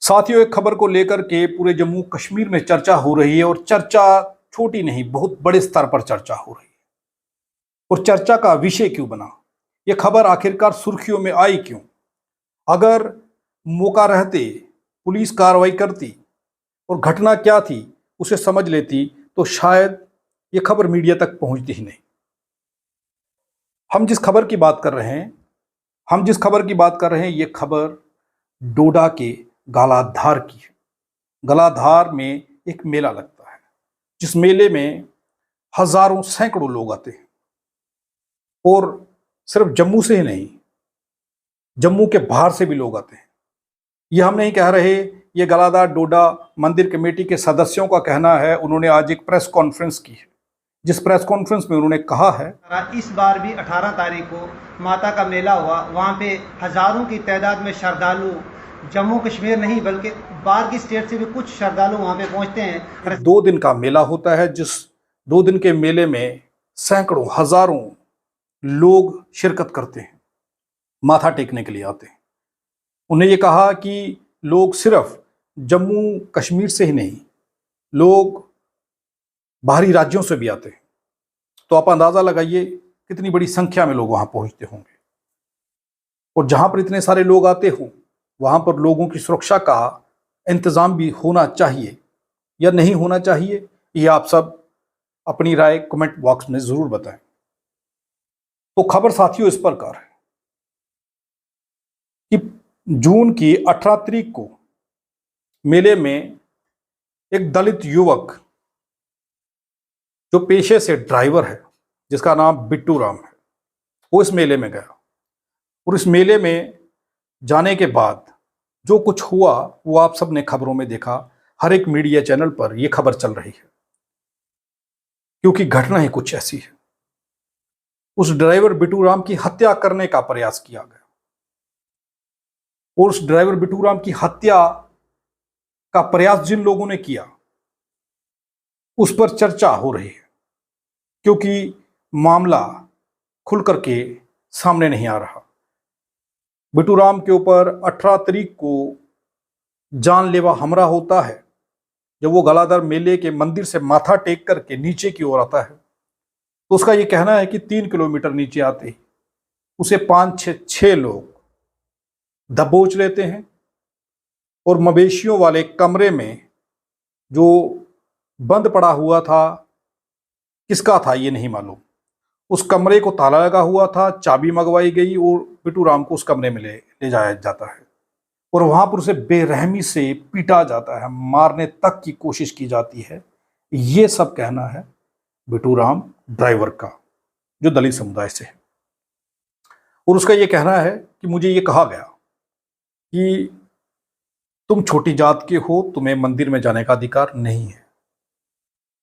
साथियों, एक खबर को लेकर के पूरे जम्मू कश्मीर में चर्चा हो रही है और चर्चा छोटी नहीं, बहुत बड़े स्तर पर चर्चा हो रही है। और चर्चा का विषय क्यों बना, यह खबर आखिरकार सुर्खियों में आई क्यों? अगर मौका रहते पुलिस कार्रवाई करती और घटना क्या थी उसे समझ लेती तो शायद यह खबर मीडिया तक पहुंचती ही नहीं। हम जिस खबर की बात कर रहे हैं यह खबर डोडा के गालाधार की है। गालाधार में एक मेला लगता है, जिस मेले में हजारों सैकड़ों लोग आते हैं और सिर्फ जम्मू से ही नहीं, जम्मू के बाहर से भी लोग आते हैं। यह हम नहीं कह रहे, ये गालाधार डोडा मंदिर कमेटी के सदस्यों का कहना है। उन्होंने आज एक प्रेस कॉन्फ्रेंस की है, जिस प्रेस कॉन्फ्रेंस में उन्होंने कहा है इस बार भी 18 तारीख को माता का मेला हुआ। वहाँ पे हजारों की तादाद में श्रद्धालु, जम्मू कश्मीर नहीं बल्कि बाहर की स्टेट से भी कुछ श्रद्धालु वहाँ पे पहुँचते हैं। 2 दिन का मेला होता है, जिस 2 दिन के मेले में सैकड़ों हजारों लोग शिरकत करते हैं, माथा टेकने के लिए आते हैं। उन्हें ये कहा कि लोग सिर्फ जम्मू कश्मीर से ही नहीं, लोग बाहरी राज्यों से भी आते हैं। तो आप अंदाजा लगाइए कितनी बड़ी संख्या में लोग वहां पहुंचते होंगे। और जहां पर इतने सारे लोग आते हों, वहां पर लोगों की सुरक्षा का इंतजाम भी होना चाहिए या नहीं होना चाहिए, ये आप सब अपनी राय कमेंट बॉक्स में जरूर बताएं। तो खबर साथियों इस प्रकार है कि जून की 18 तारीख को मेले में एक दलित युवक जो पेशे से ड्राइवर है, जिसका नाम बिट्टू राम है, वो इस मेले में गया। और इस मेले में जाने के बाद जो कुछ हुआ वो आप सब ने खबरों में देखा। हर एक मीडिया चैनल पर यह खबर चल रही है, क्योंकि घटना ही कुछ ऐसी है। उस ड्राइवर बिट्टू राम की हत्या करने का प्रयास किया गया और उस ड्राइवर बिट्टू राम की हत्या का प्रयास जिन लोगों ने किया उस पर चर्चा हो रही है, क्योंकि मामला खुल करके सामने नहीं आ रहा। बिट्टू राम के ऊपर 18 तारीख को जानलेवा हमला होता है, जब वो गालाधार मेले के मंदिर से माथा टेक करके नीचे की ओर आता है। तो उसका ये कहना है कि 3 किलोमीटर नीचे आते ही उसे 5-6 लोग दबोच लेते हैं और मवेशियों वाले कमरे में, जो बंद पड़ा हुआ था, किसका था ये नहीं मालूम, उस कमरे को ताला लगा हुआ था, चाबी मंगवाई गई और बिट्टू राम को उस कमरे में ले जाया जाता है और वहां पर उसे बेरहमी से पीटा जाता है, मारने तक की कोशिश की जाती है। ये सब कहना है बिट्टू राम ड्राइवर का, जो दलित समुदाय से है। और उसका ये कहना है कि मुझे ये कहा गया कि तुम छोटी जात के हो, तुम्हें मंदिर में जाने का अधिकार नहीं है।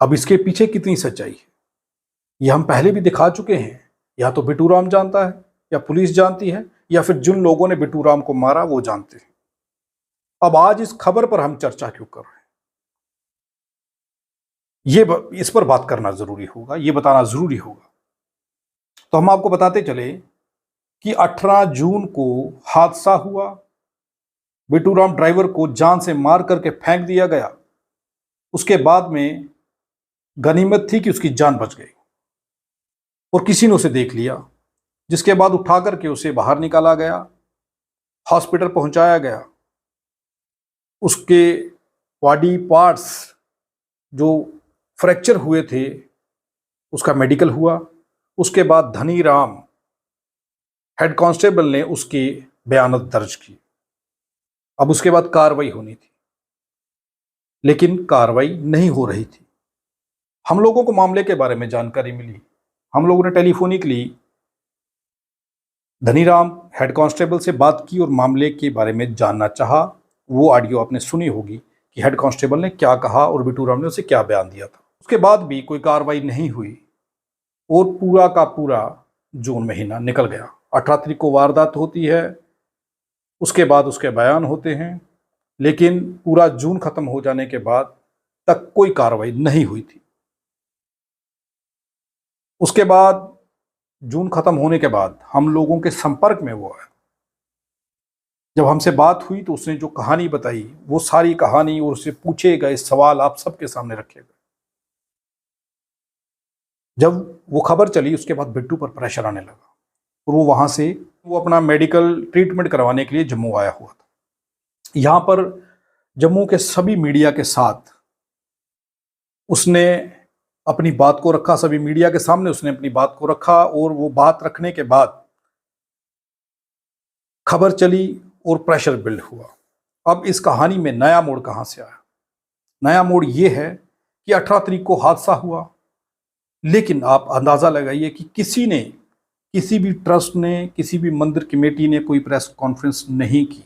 अब इसके पीछे कितनी सच्चाई है ये हम पहले भी दिखा चुके हैं। या तो बिट्टू राम जानता है, या पुलिस जानती है, या फिर जिन लोगों ने बिट्टू राम को मारा वो जानते हैं। अब आज इस खबर पर हम चर्चा क्यों कर रहे हैं, इस पर बात करना जरूरी होगा, ये बताना जरूरी होगा। तो हम आपको बताते चले कि 18 जून को हादसा हुआ। बिट्टू राम ड्राइवर को जान से मार करके फेंक दिया गया। उसके बाद में गनीमत थी कि उसकी जान बच गई और किसी ने उसे देख लिया, जिसके बाद उठा करके उसे बाहर निकाला गया, हॉस्पिटल पहुंचाया गया। उसके बॉडी पार्ट्स जो फ्रैक्चर हुए थे उसका मेडिकल हुआ। उसके बाद धनी राम हेड कांस्टेबल ने उसकी बयानत दर्ज की। अब उसके बाद कार्रवाई होनी थी, लेकिन कार्रवाई नहीं हो रही थी। हम लोगों को मामले के बारे में जानकारी मिली, हम लोगों ने टेलीफोनिकली धनीराम हेड कांस्टेबल से बात की और मामले के बारे में जानना चाहा। वो ऑडियो आपने सुनी होगी कि हेड कांस्टेबल ने क्या कहा और बिट्टू राम ने उसे क्या बयान दिया था। उसके बाद भी कोई कार्रवाई नहीं हुई और पूरा का पूरा जून महीना निकल गया। 18 तारीख को वारदात होती है, उसके बाद उसके बयान होते हैं, लेकिन पूरा जून खत्म हो जाने के बाद तक कोई कार्रवाई नहीं हुई थी। उसके बाद जून खत्म होने के बाद हम लोगों के संपर्क में वो आया। जब हमसे बात हुई तो उसने जो कहानी बताई वो सारी कहानी और उससे पूछे गए सवाल आप सबके सामने रखे गए। जब वो खबर चली उसके बाद बिट्टू पर प्रेशर आने लगा और वो अपना मेडिकल ट्रीटमेंट करवाने के लिए जम्मू आया हुआ था। यहाँ पर जम्मू के सभी मीडिया के साथ उसने अपनी बात को रखा, सभी मीडिया के सामने उसने अपनी बात को रखा और वो बात रखने के बाद खबर चली और प्रेशर बिल्ड हुआ। अब इस कहानी में नया मोड़ कहां से आया? नया मोड़ ये है कि 18 तारीख को हादसा हुआ, लेकिन आप अंदाजा लगाइए कि किसी भी ट्रस्ट ने, किसी भी मंदिर कमेटी ने कोई प्रेस कॉन्फ्रेंस नहीं की,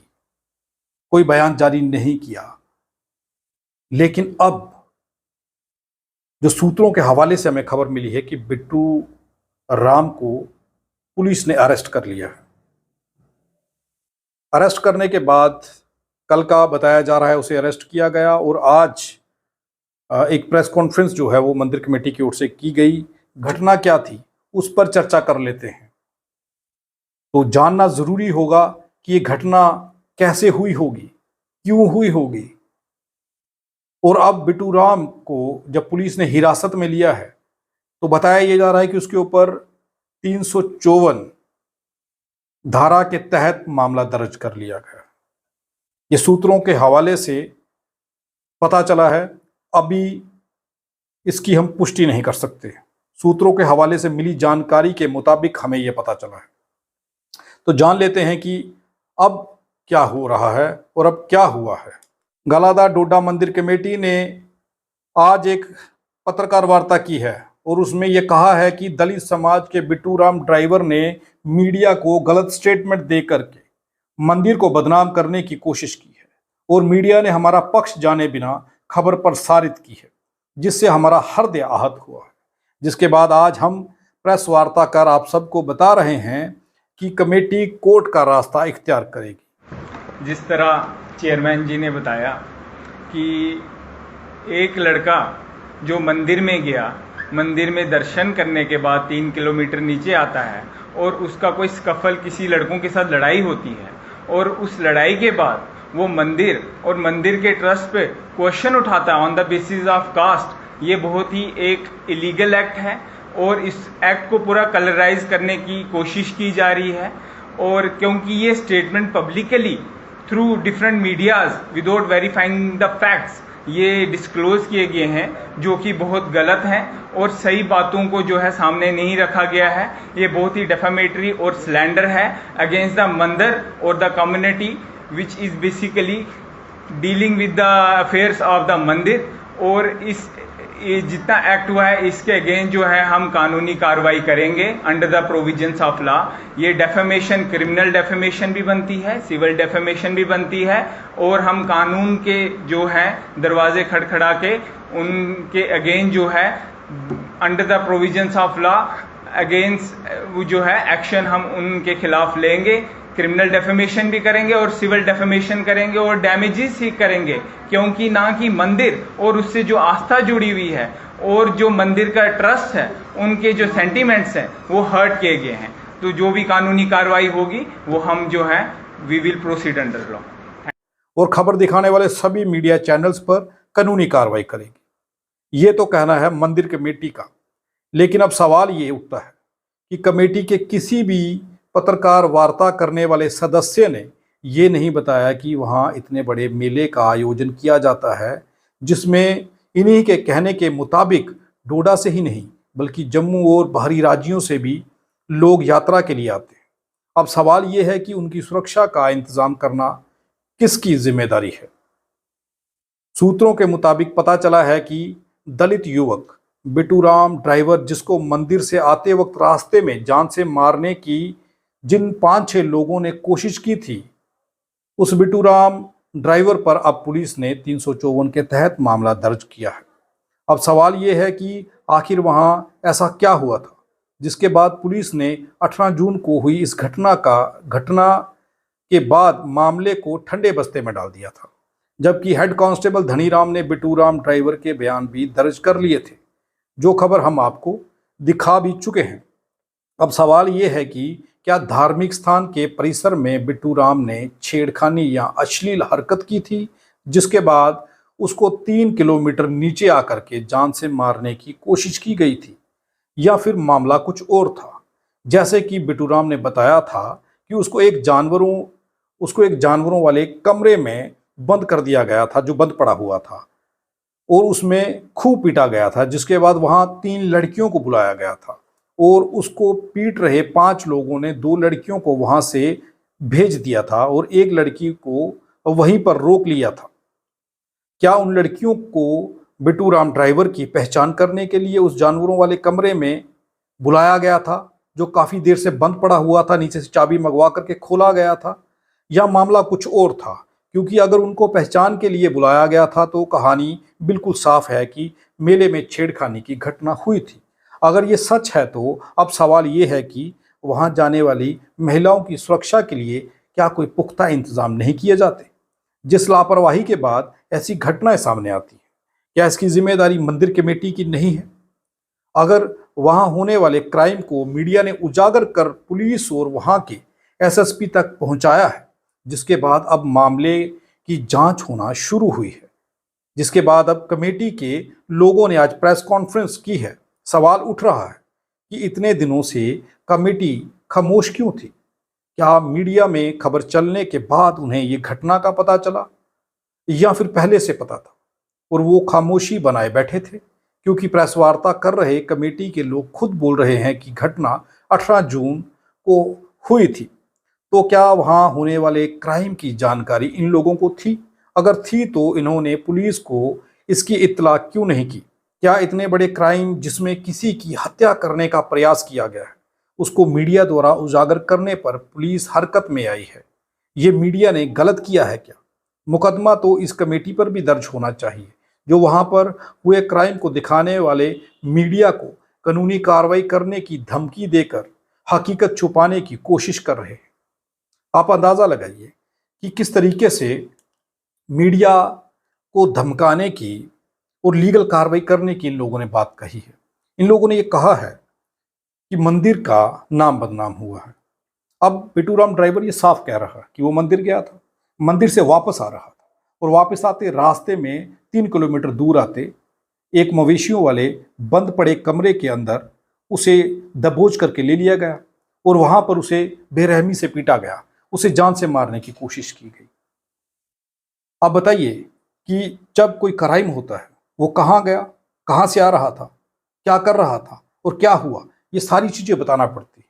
कोई बयान जारी नहीं किया। लेकिन अब जो सूत्रों के हवाले से हमें खबर मिली है कि बिट्टू राम को पुलिस ने अरेस्ट कर लिया है। अरेस्ट करने के बाद कल का बताया जा रहा है उसे अरेस्ट किया गया और आज एक प्रेस कॉन्फ्रेंस जो है वो मंदिर कमेटी की ओर से की गई। घटना क्या थी उस पर चर्चा कर लेते हैं। तो जानना जरूरी होगा कि ये घटना कैसे हुई होगी, क्यों हुई होगी। और अब बिट्टू राम को जब पुलिस ने हिरासत में लिया है तो बताया यह जा रहा है कि उसके ऊपर 354 धारा के तहत मामला दर्ज कर लिया गया। ये सूत्रों के हवाले से पता चला है, अभी इसकी हम पुष्टि नहीं कर सकते। सूत्रों के हवाले से मिली जानकारी के मुताबिक हमें यह पता चला है। तो जान लेते हैं कि अब क्या हो रहा है और अब क्या हुआ है। गलादा डोडा मंदिर कमेटी ने आज एक पत्रकार वार्ता की है और उसमें यह कहा है कि दलित समाज के बिट्टू राम ड्राइवर ने मीडिया को गलत स्टेटमेंट दे करके मंदिर को बदनाम करने की कोशिश की है और मीडिया ने हमारा पक्ष जाने बिना खबर प्रसारित की है, जिससे हमारा हृदय आहत हुआ है। जिसके बाद आज हम प्रेस वार्ता कर आप सबको बता रहे हैं कि कमेटी कोर्ट का रास्ता इख्तियार करेगी। जिस तरह चेयरमैन जी ने बताया कि एक लड़का जो मंदिर में गया, मंदिर में दर्शन करने के बाद 3 किलोमीटर नीचे आता है और उसका कोई स्कफल, किसी लड़कों के साथ लड़ाई होती है और उस लड़ाई के बाद वो मंदिर और मंदिर के ट्रस्ट पे क्वेश्चन उठाता है on the basis of caste. ये बहुत ही एक इलीगल एक्ट है और इस एक्ट को पूरा कलराइज करने की कोशिश की जा रही है। और क्योंकि ये statement publicly through different medias without verifying the facts ये डिस्क्लोज किए गए हैं, जो कि बहुत गलत हैं और सही बातों को जो है सामने नहीं रखा गया है। ये बहुत ही डेफामेटरी और स्लैंडर है अगेंस्ट द मंदिर और the community which is basically dealing with the affairs of the मंदिर। और ये जितना एक्ट हुआ है इसके अगेंस्ट जो है हम कानूनी कार्रवाई करेंगे under the provisions of law. ये डेफेमेशन, क्रिमिनल डेफेमेशन भी बनती है, सिविल डेफेमेशन भी बनती है और हम कानून के जो है दरवाजे खड़खड़ा के उनके अगेंस्ट जो है under the provisions of law against जो है एक्शन हम उनके खिलाफ लेंगे। क्रिमिनल डेफेमेशन भी करेंगे और सिविल डेफेमेशन करेंगे और डैमेजेस ही करेंगे, क्योंकि ना कि मंदिर और उससे जो आस्था जुड़ी हुई है और जो मंदिर का ट्रस्ट है उनके जो सेंटीमेंट्स हैं वो हर्ट किए गए हैं। तो जो भी कानूनी कार्रवाई होगी वो हम जो है we will proceed under law. और खबर दिखाने वाले सभी मीडिया चैनल्स पर कानूनी कार्रवाई करेगी। ये तो कहना है मंदिर कमेटी का, लेकिन अब सवाल ये उठता है कि कमेटी के किसी भी पत्रकार वार्ता करने वाले सदस्य ने ये नहीं बताया कि वहाँ इतने बड़े मेले का आयोजन किया जाता है, जिसमें इन्हीं के कहने के मुताबिक डोडा से ही नहीं बल्कि जम्मू और बाहरी राज्यों से भी लोग यात्रा के लिए आते हैं। अब सवाल ये है कि उनकी सुरक्षा का इंतजाम करना किसकी जिम्मेदारी है। सूत्रों के मुताबिक पता चला है कि दलित युवक बिट्टू राम ड्राइवर, जिसको मंदिर से आते वक्त रास्ते में जान से मारने की जिन 5-6 लोगों ने कोशिश की थी, उस बिट्टू राम ड्राइवर पर अब पुलिस ने 354 के तहत मामला दर्ज किया है। अब सवाल ये है कि आखिर वहां ऐसा क्या हुआ था जिसके बाद पुलिस ने 18 जून को हुई इस घटना के बाद मामले को ठंडे बस्ते में डाल दिया था, जबकि हेड कांस्टेबल धनीराम ने बिट्टू राम ड्राइवर के बयान भी दर्ज कर लिए थे, जो खबर हम आपको दिखा भी चुके हैं। अब सवाल ये है कि क्या धार्मिक स्थान के परिसर में बिट्टू राम ने छेड़खानी या अश्लील हरकत की थी, जिसके बाद उसको 3 किलोमीटर नीचे आकर के जान से मारने की कोशिश की गई थी, या फिर मामला कुछ और था। जैसे कि बिट्टू राम ने बताया था कि उसको एक जानवरों वाले कमरे में बंद कर दिया गया था, जो बंद पड़ा हुआ था, और उसमें खूब पीटा गया था, जिसके बाद वहां 3 लड़कियों को बुलाया गया था और उसको पीट रहे 5 लोगों ने 2 लड़कियों को वहां से भेज दिया था और एक लड़की को वहीं पर रोक लिया था। क्या उन लड़कियों को बिट्टू राम ड्राइवर की पहचान करने के लिए उस जानवरों वाले कमरे में बुलाया गया था, जो काफी देर से बंद पड़ा हुआ था, नीचे से चाबी मंगवा करके खोला गया था, या मामला कुछ और था? क्योंकि अगर उनको पहचान के लिए बुलाया गया था तो कहानी बिल्कुल साफ है कि मेले में छेड़खानी की घटना हुई थी। अगर ये सच है तो अब सवाल ये है कि वहां जाने वाली महिलाओं की सुरक्षा के लिए क्या कोई पुख्ता इंतजाम नहीं किए जाते? जिस लापरवाही के बाद ऐसी घटनाएं सामने आती हैं, क्या इसकी जिम्मेदारी मंदिर कमेटी की नहीं है? अगर वहां होने वाले क्राइम को मीडिया ने उजागर कर पुलिस और वहां के एसएसपी तक पहुंचाया है, जिसके बाद अब मामले की जांच होना शुरू हुई है, जिसके बाद अब कमेटी के लोगों ने आज प्रेस कॉन्फ्रेंस की है, सवाल उठ रहा है कि इतने दिनों से कमेटी खामोश क्यों थी? क्या मीडिया में खबर चलने के बाद उन्हें ये घटना का पता चला, या फिर पहले से पता था और वो खामोशी बनाए बैठे थे? क्योंकि प्रेस वार्ता कर रहे कमेटी के लोग खुद बोल रहे हैं कि घटना 18 जून को हुई थी, तो क्या वहां होने वाले क्राइम की जानकारी इन लोगों को थी? अगर थी तो इन्होंने पुलिस को इसकी इत्तला क्यों नहीं की? क्या इतने बड़े क्राइम जिसमें किसी की हत्या करने का प्रयास किया गया है, उसको मीडिया द्वारा उजागर करने पर पुलिस हरकत में आई है? ये मीडिया ने गलत किया है क्या? मुकदमा तो इस कमेटी पर भी दर्ज होना चाहिए, जो वहां पर हुए क्राइम को दिखाने वाले मीडिया को कानूनी कार्रवाई करने की धमकी देकर हकीकत छुपाने की कोशिश कर रहे हैं। आप अंदाजा लगाइए कि किस तरीके से मीडिया को धमकाने की और लीगल कार्रवाई करने की इन लोगों ने बात कही है। इन लोगों ने ये कहा है कि मंदिर का नाम बदनाम हुआ है। अब बिट्टू राम ड्राइवर ये साफ कह रहा है कि वो मंदिर गया था, मंदिर से वापस आ रहा था, और वापस आते रास्ते में 3 किलोमीटर दूर आते एक मवेशियों वाले बंद पड़े कमरे के अंदर उसे दबोच करके ले लिया गया और वहां पर उसे बेरहमी से पीटा गया, उसे जान से मारने की कोशिश की गई। आप बताइए कि जब कोई क्राइम होता है वो कहाँ गया, कहाँ से आ रहा था, क्या कर रहा था और क्या हुआ, ये सारी चीजें बताना पड़ती है।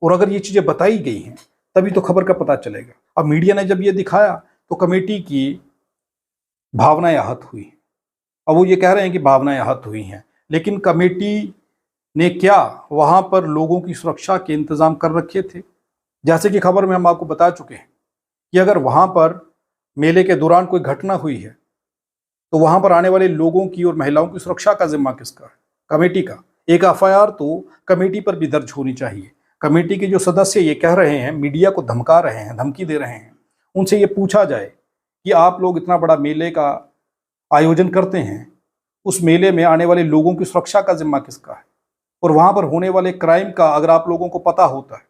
और अगर ये चीजें बताई गई हैं तभी तो खबर का पता चलेगा। अब मीडिया ने जब ये दिखाया तो कमेटी की भावनाएं आहत हुई। अब वो ये कह रहे हैं कि भावनाएं आहत हुई हैं, लेकिन कमेटी ने क्या वहां पर लोगों की सुरक्षा के इंतजाम कर रखे थे? जैसे कि खबर में हम आपको बता चुके हैं कि अगर वहां पर मेले के दौरान कोई घटना हुई है तो वहां पर आने वाले लोगों की और महिलाओं की सुरक्षा का जिम्मा किसका है? कमेटी का। एक एफआईआर तो कमेटी पर भी दर्ज होनी चाहिए। कमेटी के जो सदस्य ये कह रहे हैं, मीडिया को धमका रहे हैं, धमकी दे रहे हैं, उनसे ये पूछा जाए कि आप लोग इतना बड़ा मेले का आयोजन करते हैं, उस मेले में आने वाले लोगों की सुरक्षा का जिम्मा किसका है? और वहां पर होने वाले क्राइम का अगर आप लोगों को पता होता है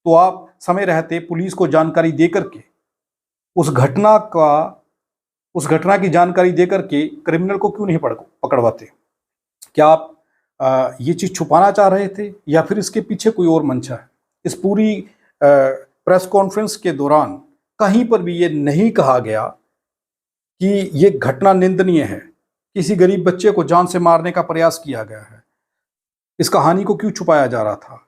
तो आप समय रहते पुलिस को जानकारी दे करके उस घटना की जानकारी दे करके क्रिमिनल को क्यों नहीं पकड़वाते? क्या आप ये चीज छुपाना चाह रहे थे या फिर इसके पीछे कोई और मंशा है? इस पूरी प्रेस कॉन्फ्रेंस के दौरान कहीं पर भी ये नहीं कहा गया कि ये घटना निंदनीय है, किसी गरीब बच्चे को जान से मारने का प्रयास किया गया है। इस कहानी को क्यों छुपाया जा रहा था?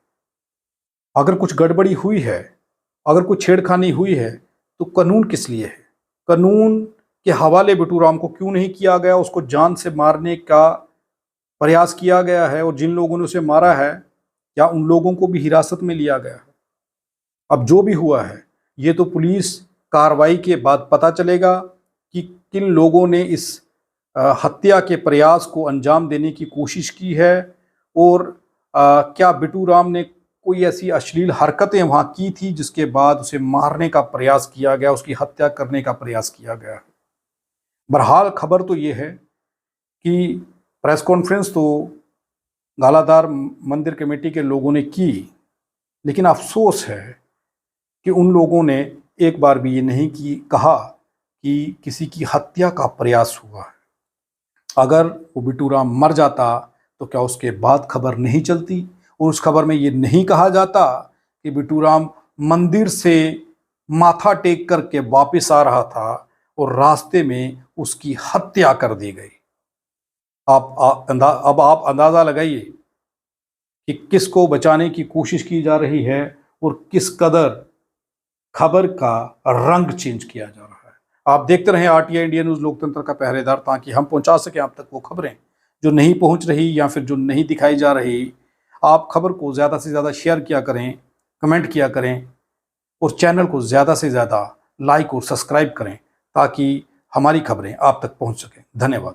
अगर कुछ गड़बड़ी हुई है, अगर कुछ छेड़खानी हुई है तो कानून किस लिए है? कानून के हवाले बिट्टू राम को क्यों नहीं किया गया? उसको जान से मारने का प्रयास किया गया है और जिन लोगों ने उसे मारा है क्या उन लोगों को भी हिरासत में लिया गया है? अब जो भी हुआ है ये तो पुलिस कार्रवाई के बाद पता चलेगा कि किन लोगों ने इस हत्या के प्रयास को अंजाम देने की कोशिश की है और क्या बिट्टू राम ने कोई ऐसी अश्लील हरकतें वहां की थी जिसके बाद उसे मारने का प्रयास किया गया, उसकी हत्या करने का प्रयास किया गया है। बहरहाल खबर तो ये है कि प्रेस कॉन्फ्रेंस तो गालाधार मंदिर कमेटी के लोगों ने की, लेकिन अफसोस है कि उन लोगों ने एक बार भी ये नहीं कहा कि किसी की हत्या का प्रयास हुआ है। अगर वो बिट्टू राम मर जाता तो क्या उसके बाद खबर नहीं चलती और उस खबर में ये नहीं कहा जाता कि बिट्टू राम मंदिर से माथा टेक करके वापस आ रहा था और रास्ते में उसकी हत्या कर दी गई। अब आप अंदाजा लगाइए कि किसको बचाने की कोशिश की जा रही है और किस कदर खबर का रंग चेंज किया जा रहा है। आप देखते रहें आरटीआई इंडिया न्यूज़, लोकतंत्र का पहरेदार, ताकि हम पहुंचा सकें आप तक वो खबरें जो नहीं पहुंच रही या फिर जो नहीं दिखाई जा रही। आप खबर को ज़्यादा से ज़्यादा शेयर किया करें, कमेंट किया करें और चैनल को ज़्यादा से ज़्यादा लाइक और सब्सक्राइब करें ताकि हमारी खबरें आप तक पहुंच सकें। धन्यवाद।